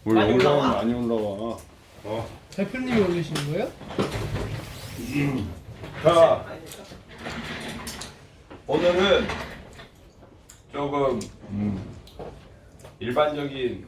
우리 많이 영상은 올라와? 많이 올라와. 대표님이 올리시는 거예요? 자, 아니니까. 오늘은 조금 일반적인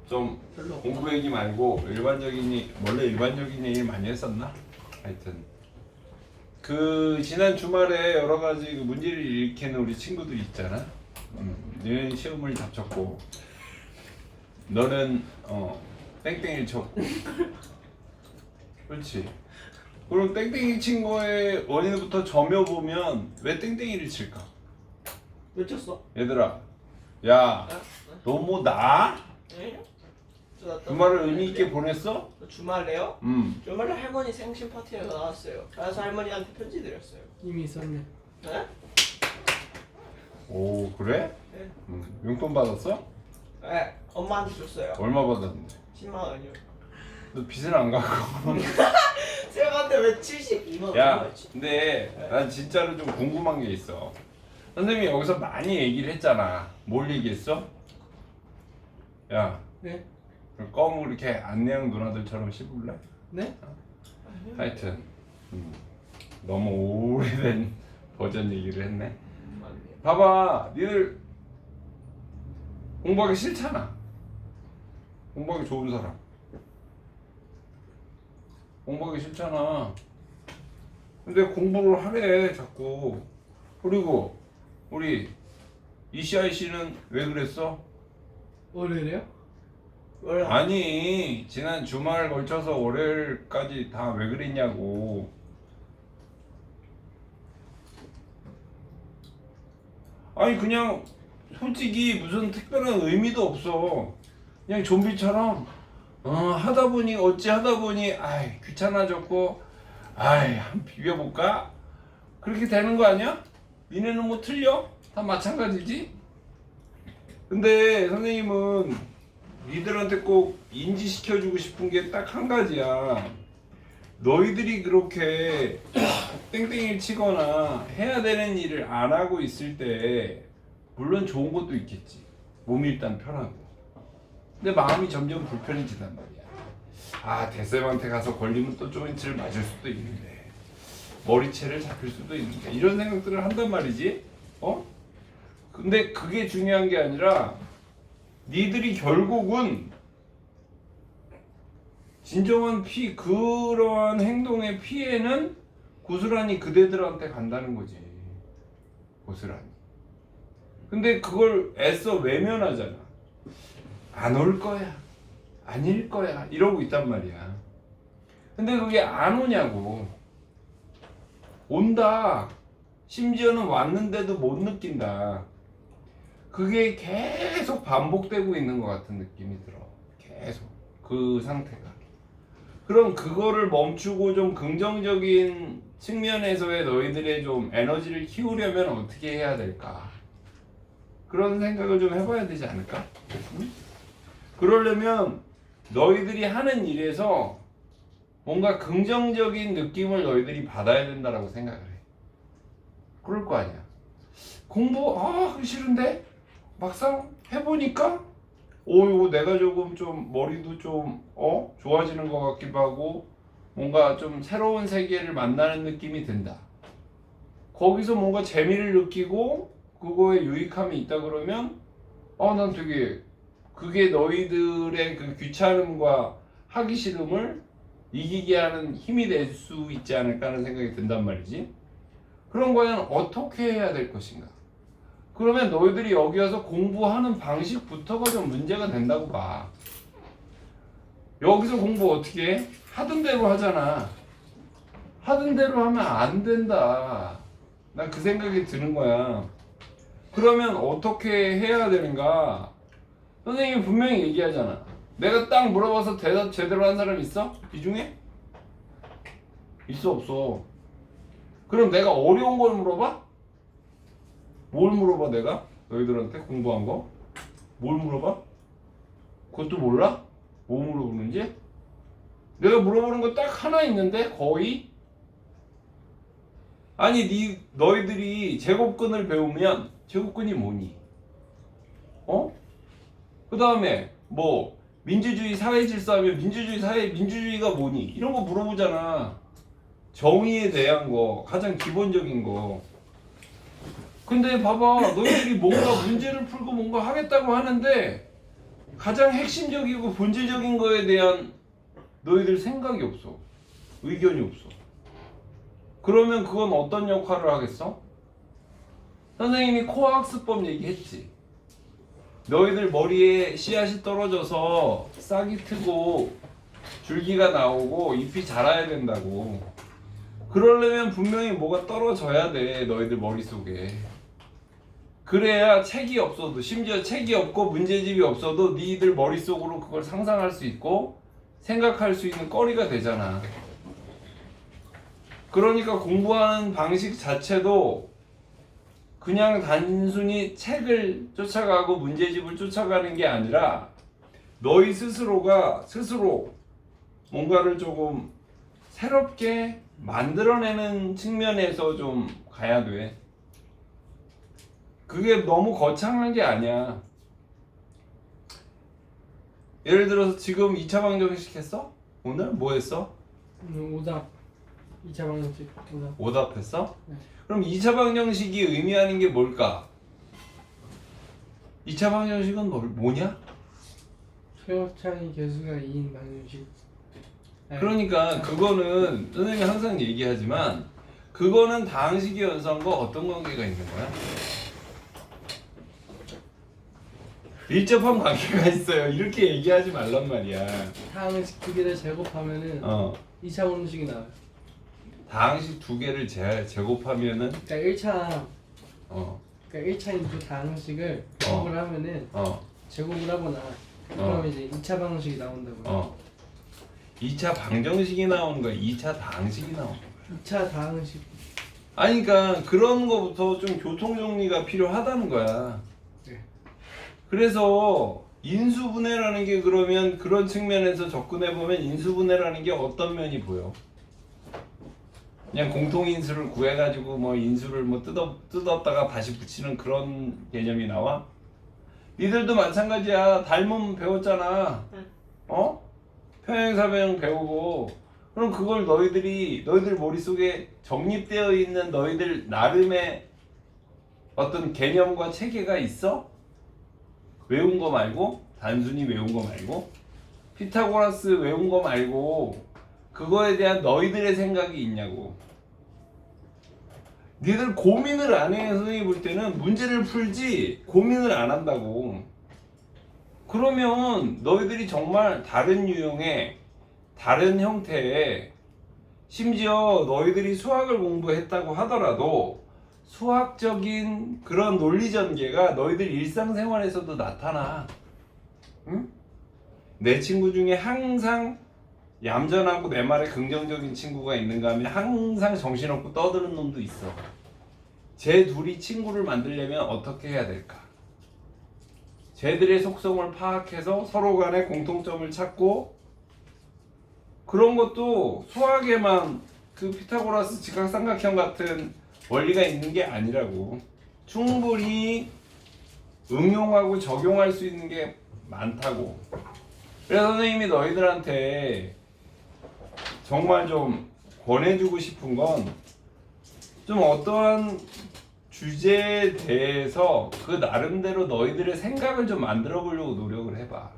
좀 별로. 공부 얘기 말고 원래 일반적인 얘기 많이 했었나? 하여튼 그 지난 주말에 여러 가지 그 문제를 일으키는 우리 친구들이 있잖아. 너는 시험을 잡쳤고 너는 땡땡이를 쳤고 그렇지. 그럼 땡땡이 친 거의 원인부터 점여보면 왜 땡땡이를 칠까? 왜 쳤어? 얘들아, 야, 너 뭐 나? 네? 주말을 의미 있게 보냈어? 주말에요? 음. 주말에 할머니 생신 파티에서 나왔어요. 그래서 할머니한테 편지 드렸어요. 이미 있었네. 네? 오, 그래? 네. 용돈 받았어? 네. 엄마한테 줬어요. 얼마 받았는데? 10만 원이요. 너 빚은 안 갚고. 쌤한테 왜 72만 원? 야, 근데 난 진짜로 좀 궁금한 게 있어. 선생님이 여기서 많이 얘기를 했잖아. 뭘 얘기했어? 야, 네? 껌을 이렇게 안내양 누나들처럼 씹을래? 네? 하여튼 너무 오래된 버전 얘기를 했네. 맞네요. 봐봐, 니들 공부하기 싫잖아. 공부하기 좋은 사람. 공부하기 싫잖아. 근데 공부를 하래 자꾸. 그리고 우리 이시아이 씨는 왜 그랬어? 월요일에요? 왜? 아니 지난 주말 걸쳐서 월요일까지 다 왜 그랬냐고. 아니 그냥 솔직히 무슨 특별한 의미도 없어. 그냥 좀비처럼 하다 보니 어찌 하다 보니 아이 귀찮아졌고 아이 한 비벼볼까? 그렇게 되는 거 아니야? 니네는 뭐 틀려? 다 마찬가지지? 근데 선생님은 니들한테 꼭 인지시켜주고 싶은 게 딱 한 가지야. 너희들이 그렇게 땡땡이를 치거나 해야 되는 일을 안 하고 있을 때 물론 좋은 것도 있겠지. 몸이 일단 편하고. 근데 마음이 점점 불편해지단 말이야. 아, 대쌤한테 가서 걸리면 또 조인트를 맞을 수도 있는데 머리채를 잡힐 수도 있는데 이런 생각들을 한단 말이지. 근데 그게 중요한 게 아니라 니들이 결국은 진정한 그러한 행동의 피해는 고스란히 그대들한테 간다는 거지. 고스란히. 근데 그걸 애써 외면하잖아. 안 올 거야. 아닐 거야. 이러고 있단 말이야. 근데 그게 안 오냐고. 온다. 심지어는 왔는데도 못 느낀다. 그게 계속 반복되고 있는 것 같은 느낌이 들어. 계속. 그 상태가. 그럼 그거를 멈추고 좀 긍정적인 측면에서의 너희들의 좀 에너지를 키우려면 어떻게 해야 될까? 그런 생각을 좀 해봐야 되지 않을까? 응? 그러려면 너희들이 하는 일에서 뭔가 긍정적인 느낌을 너희들이 받아야 된다라고 생각을 해. 그럴 거 아니야. 공부 하기 싫은데 막상 해보니까 이거 내가 조금 좀 머리도 좀 좋아지는 것 같기도 하고 뭔가 좀 새로운 세계를 만나는 느낌이 든다. 거기서 뭔가 재미를 느끼고 그거에 유익함이 있다 그러면 난 되게 그게 너희들의 그 귀찮음과 하기 싫음을 이기게 하는 힘이 될 수 있지 않을까 하는 생각이 든단 말이지. 그럼 과연 어떻게 해야 될 것인가? 그러면 너희들이 여기 와서 공부하는 방식부터가 좀 문제가 된다고 봐. 여기서 공부 어떻게 해? 하던 대로 하잖아. 하던 대로 하면 안 된다. 난 그 생각이 드는 거야. 그러면 어떻게 해야 되는가? 선생님이 분명히 얘기하잖아. 내가 딱 물어봐서 대답 제대로 한 사람 있어? 이 중에? 있어 없어? 그럼 내가 어려운 걸 물어봐? 뭘 물어봐 내가? 너희들한테 공부한 거? 뭘 물어봐? 그것도 몰라? 뭐 물어보는지? 내가 물어보는 거 딱 하나 있는데 거의? 아니 너희들이 제곱근을 배우면 제곱근이 뭐니? 그 다음에 뭐 민주주의 사회 질서하면 민주주의가 뭐니? 이런 거 물어보잖아. 정의에 대한 거, 가장 기본적인 거. 근데 봐봐, 너희들이 뭔가 문제를 풀고 뭔가 하겠다고 하는데 가장 핵심적이고 본질적인 거에 대한 너희들 생각이 없어. 의견이 없어. 그러면 그건 어떤 역할을 하겠어? 선생님이 코어 학습법 얘기했지. 너희들 머리에 씨앗이 떨어져서 싹이 트고 줄기가 나오고 잎이 자라야 된다고. 그러려면 분명히 뭐가 떨어져야 돼, 너희들 머릿속에. 그래야 책이 없어도, 심지어 책이 없고 문제집이 없어도 니들 머릿속으로 그걸 상상할 수 있고 생각할 수 있는 거리가 되잖아. 그러니까 공부하는 방식 자체도 그냥 단순히 책을 쫓아가고 문제집을 쫓아가는 게 아니라 너희 스스로가 스스로 뭔가를 조금 새롭게 만들어내는 측면에서 좀 가야 돼. 그게 너무 거창한 게 아니야. 예를 들어서 지금 2차 방정식 했어? 오늘 뭐 했어? 오답 2차 방정식 오답. 오답했어? 네. 그럼 2차 방정식이 의미하는 게 뭘까? 2차 방정식은 뭐냐? 최고차이 개수가 2인 방정식. 그러니까 그거는 선생님이 항상 얘기하지만 그거는 다항식의 연산과 어떤 관계가 있는 거야? 밀접한 관계가 있어요. 이렇게 얘기하지 말란 말이야. 다항식 두 개를 제곱하면은 2차 방정식이 나와요. 다항식 두 개를 제곱하면은 그러니까 1차 어. 그러니까 1차인 다항식을 제곱을 하면은 제곱을 하거나 그러면 이제 2차 방정식이 나온다고요. 2차 방정식이 나오는 거야? 2차 다항식이 나오는 거야? 2차 다항식. 아니 그러니까 그런 거부터 좀 교통 정리가 필요하다는 거야. 네. 그래서 인수분해라는 게 그러면 그런 측면에서 접근해 보면 인수분해라는 게 어떤 면이 보여? 그냥 공통인수를 구해가지고 뭐 인수를 뭐 뜯었다가 다시 붙이는 그런 개념이 나와? 니들도 마찬가지야. 닮음 배웠잖아. 평행사변 배우고. 그럼 그걸 너희들 머릿속에 정립되어 있는 너희들 나름의 어떤 개념과 체계가 있어? 외운 거 말고? 단순히 외운 거 말고? 피타고라스 외운 거 말고 그거에 대한 너희들의 생각이 있냐고. 니들 고민을 안 해. 선생님이 볼 때는 문제를 풀지 고민을 안 한다고. 그러면 너희들이 정말 다른 유형의 다른 형태의 심지어 너희들이 수학을 공부했다고 하더라도 수학적인 그런 논리 전개가 너희들 일상생활에서도 나타나. 응? 내 친구 중에 항상 얌전하고 내 말에 긍정적인 친구가 있는가 하면 항상 정신없고 떠드는 놈도 있어. 쟤 둘이 친구를 만들려면 어떻게 해야 될까? 쟤들의 속성을 파악해서 서로 간의 공통점을 찾고, 그런 것도 수학에만 그 피타고라스 직각삼각형 같은 원리가 있는 게 아니라고. 충분히 응용하고 적용할 수 있는 게 많다고. 그래서 선생님이 너희들한테 정말 좀 권해주고 싶은 건 좀 어떠한 주제에 대해서 그 나름대로 너희들의 생각을 좀 만들어 보려고 노력을 해봐.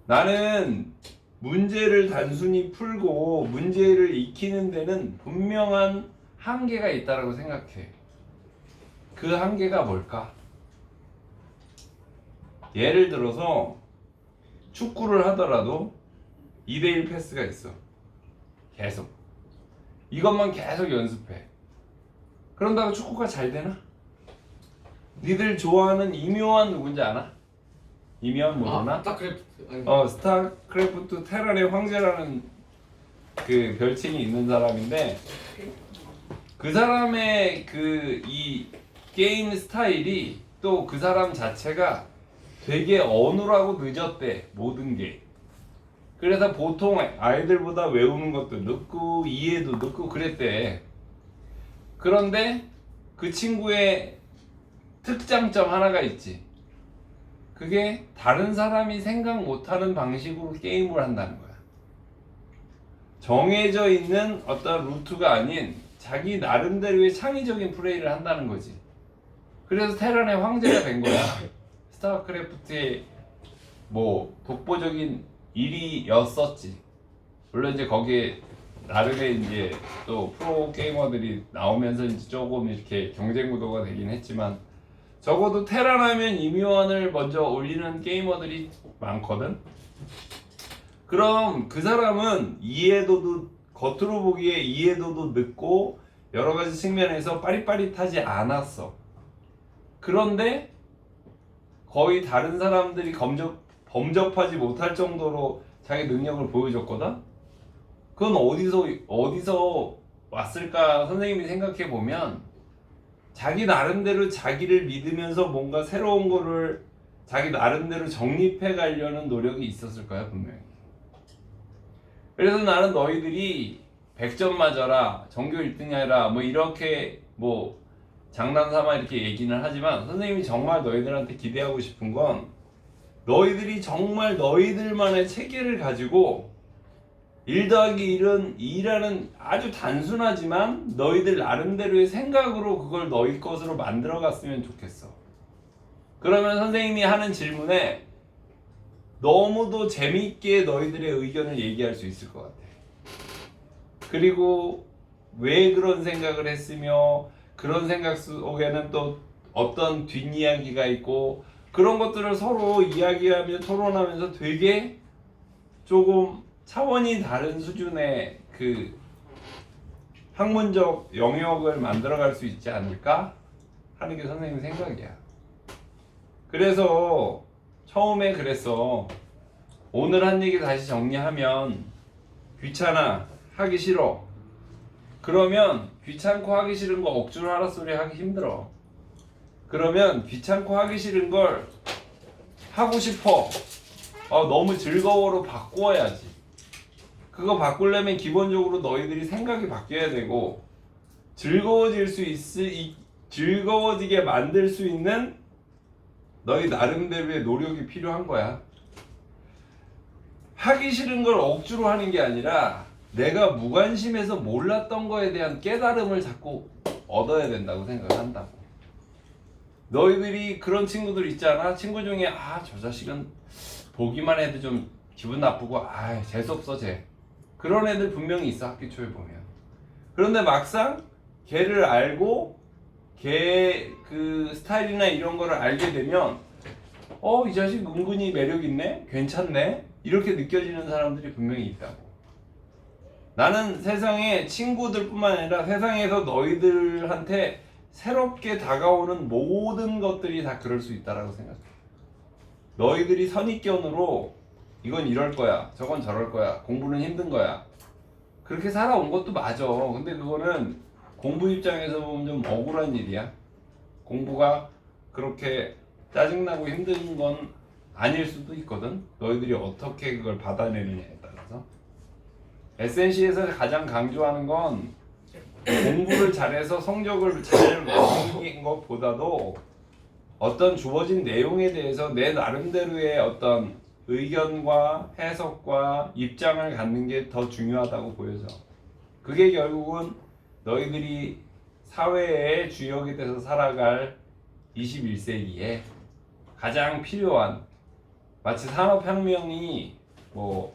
나는 문제를 단순히 풀고 문제를 익히는 데는 분명한 한계가 있다고 생각해. 그 한계가 뭘까? 예를 들어서 축구를 하더라도 2대1 패스가 있어. 계속. 이것만 계속 연습해. 그런다고 축구가 잘 되나? 니들 좋아하는 이묘한 누군지 아나? 이묘한 모르나? 스타크래프트. 스타크래프트 테란의 황제라는 그 별칭이 있는 사람인데, 그 사람의 그 이 게임 스타일이 또 그 사람 자체가 되게 어눌하고 늦었대, 모든 게. 그래서 보통 아이들보다 외우는 것도 늦고 이해도 늦고 그랬대. 그런데 그 친구의 특장점 하나가 있지. 그게 다른 사람이 생각 못하는 방식으로 게임을 한다는 거야. 정해져 있는 어떤 루트가 아닌 자기 나름대로의 창의적인 플레이를 한다는 거지. 그래서 테란의 황제가 된 거야. 스타크래프트의 뭐 독보적인 일이었었지. 물론 이제 거기에 나름의 이제 또 프로 게이머들이 나오면서 이제 조금 이렇게 경쟁 구도가 되긴 했지만 적어도 테란 하면 이묘한을 먼저 올리는 게이머들이 많거든. 그럼 그 사람은 이해도도 겉으로 보기에 이해도도 늦고 여러 가지 측면에서 빠릿빠릿하지 않았어. 그런데 거의 다른 사람들이 범접하지 못할 정도로 자기 능력을 보여줬거든. 그건 어디서 왔을까 선생님이 생각해 보면 자기 나름대로 자기를 믿으면서 뭔가 새로운 거를 자기 나름대로 정립해 가려는 노력이 있었을 거야 분명히. 그래서 나는 너희들이 100점 맞아라, 전교 1등이 아니라 뭐 이렇게 뭐 장난삼아 이렇게 얘기는 하지만 선생님이 정말 너희들한테 기대하고 싶은 건 너희들이 정말 너희들만의 체계를 가지고 1 더하기 1은 2라는 아주 단순하지만 너희들 나름대로의 생각으로 그걸 너희 것으로 만들어 갔으면 좋겠어. 그러면 선생님이 하는 질문에 너무도 재미있게 너희들의 의견을 얘기할 수 있을 것 같아. 그리고 왜 그런 생각을 했으며 그런 생각 속에는 또 어떤 뒷이야기가 있고 그런 것들을 서로 이야기하며 토론하면서 되게 조금 차원이 다른 수준의 그 학문적 영역을 만들어갈 수 있지 않을까 하는 게 선생님 생각이야. 그래서 처음에 그랬어. 오늘 한 얘기 다시 정리하면 귀찮아, 하기 싫어. 그러면 귀찮고 하기 싫은 거 억지로 하라 소리 하기 힘들어. 그러면 귀찮고 하기 싫은 걸 하고 싶어. 너무 즐거워로 바꾸어야지. 그거 바꾸려면 기본적으로 너희들이 생각이 바뀌어야 되고 즐거워지게 만들 수 있는 너희 나름대로의 노력이 필요한 거야. 하기 싫은 걸 억지로 하는 게 아니라 내가 무관심해서 몰랐던 거에 대한 깨달음을 자꾸 얻어야 된다고 생각을 한다고. 너희들이 그런 친구들 있잖아. 친구 중에 저 자식은 보기만 해도 좀 기분 나쁘고 재수없어 쟤. 그런 애들 분명히 있어 학기 초에 보면. 그런데 막상 걔를 알고 걔 그 스타일이나 이런 거를 알게 되면 이 자식 은근히 매력 있네? 괜찮네? 이렇게 느껴지는 사람들이 분명히 있다고. 나는 세상에 친구들뿐만 아니라 세상에서 너희들한테 새롭게 다가오는 모든 것들이 다 그럴 수 있다라고 생각해. 너희들이 선입견으로 이건 이럴 거야, 저건 저럴 거야, 공부는 힘든 거야. 그렇게 살아온 것도 맞아. 근데 그거는 공부 입장에서 보면 좀 억울한 일이야. 공부가 그렇게 짜증나고 힘든 건 아닐 수도 있거든. 너희들이 어떻게 그걸 받아내느냐에 따라서. SNC에서 가장 강조하는 건 공부를 잘해서 성적을 잘 얻는 것보다도 어떤 주어진 내용에 대해서 내 나름대로의 어떤 의견과 해석과 입장을 갖는 게 더 중요하다고 보여져. 그게 결국은 너희들이 사회의 주역이 돼서 살아갈 21세기에 가장 필요한, 마치 산업혁명이 뭐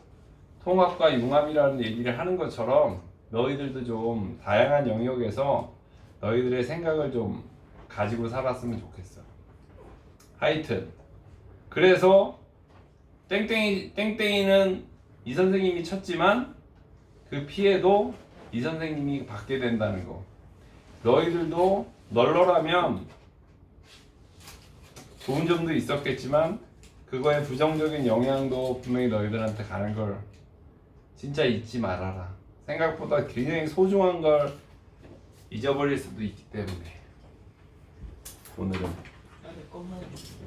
통합과 융합이라는 얘기를 하는 것처럼 너희들도 좀 다양한 영역에서 너희들의 생각을 좀 가지고 살았으면 좋겠어. 하여튼 그래서 땡땡이는 이 선생님이 쳤지만 그 피해도 이 선생님이 받게 된다는 거. 너희들도 널널하면 좋은 점도 있었겠지만 그거의 부정적인 영향도 분명히 너희들한테 가는 걸 진짜 잊지 말아라. 생각보다 굉장히 소중한 걸 잊어버릴 수도 있기 때문에 오늘은 내 것만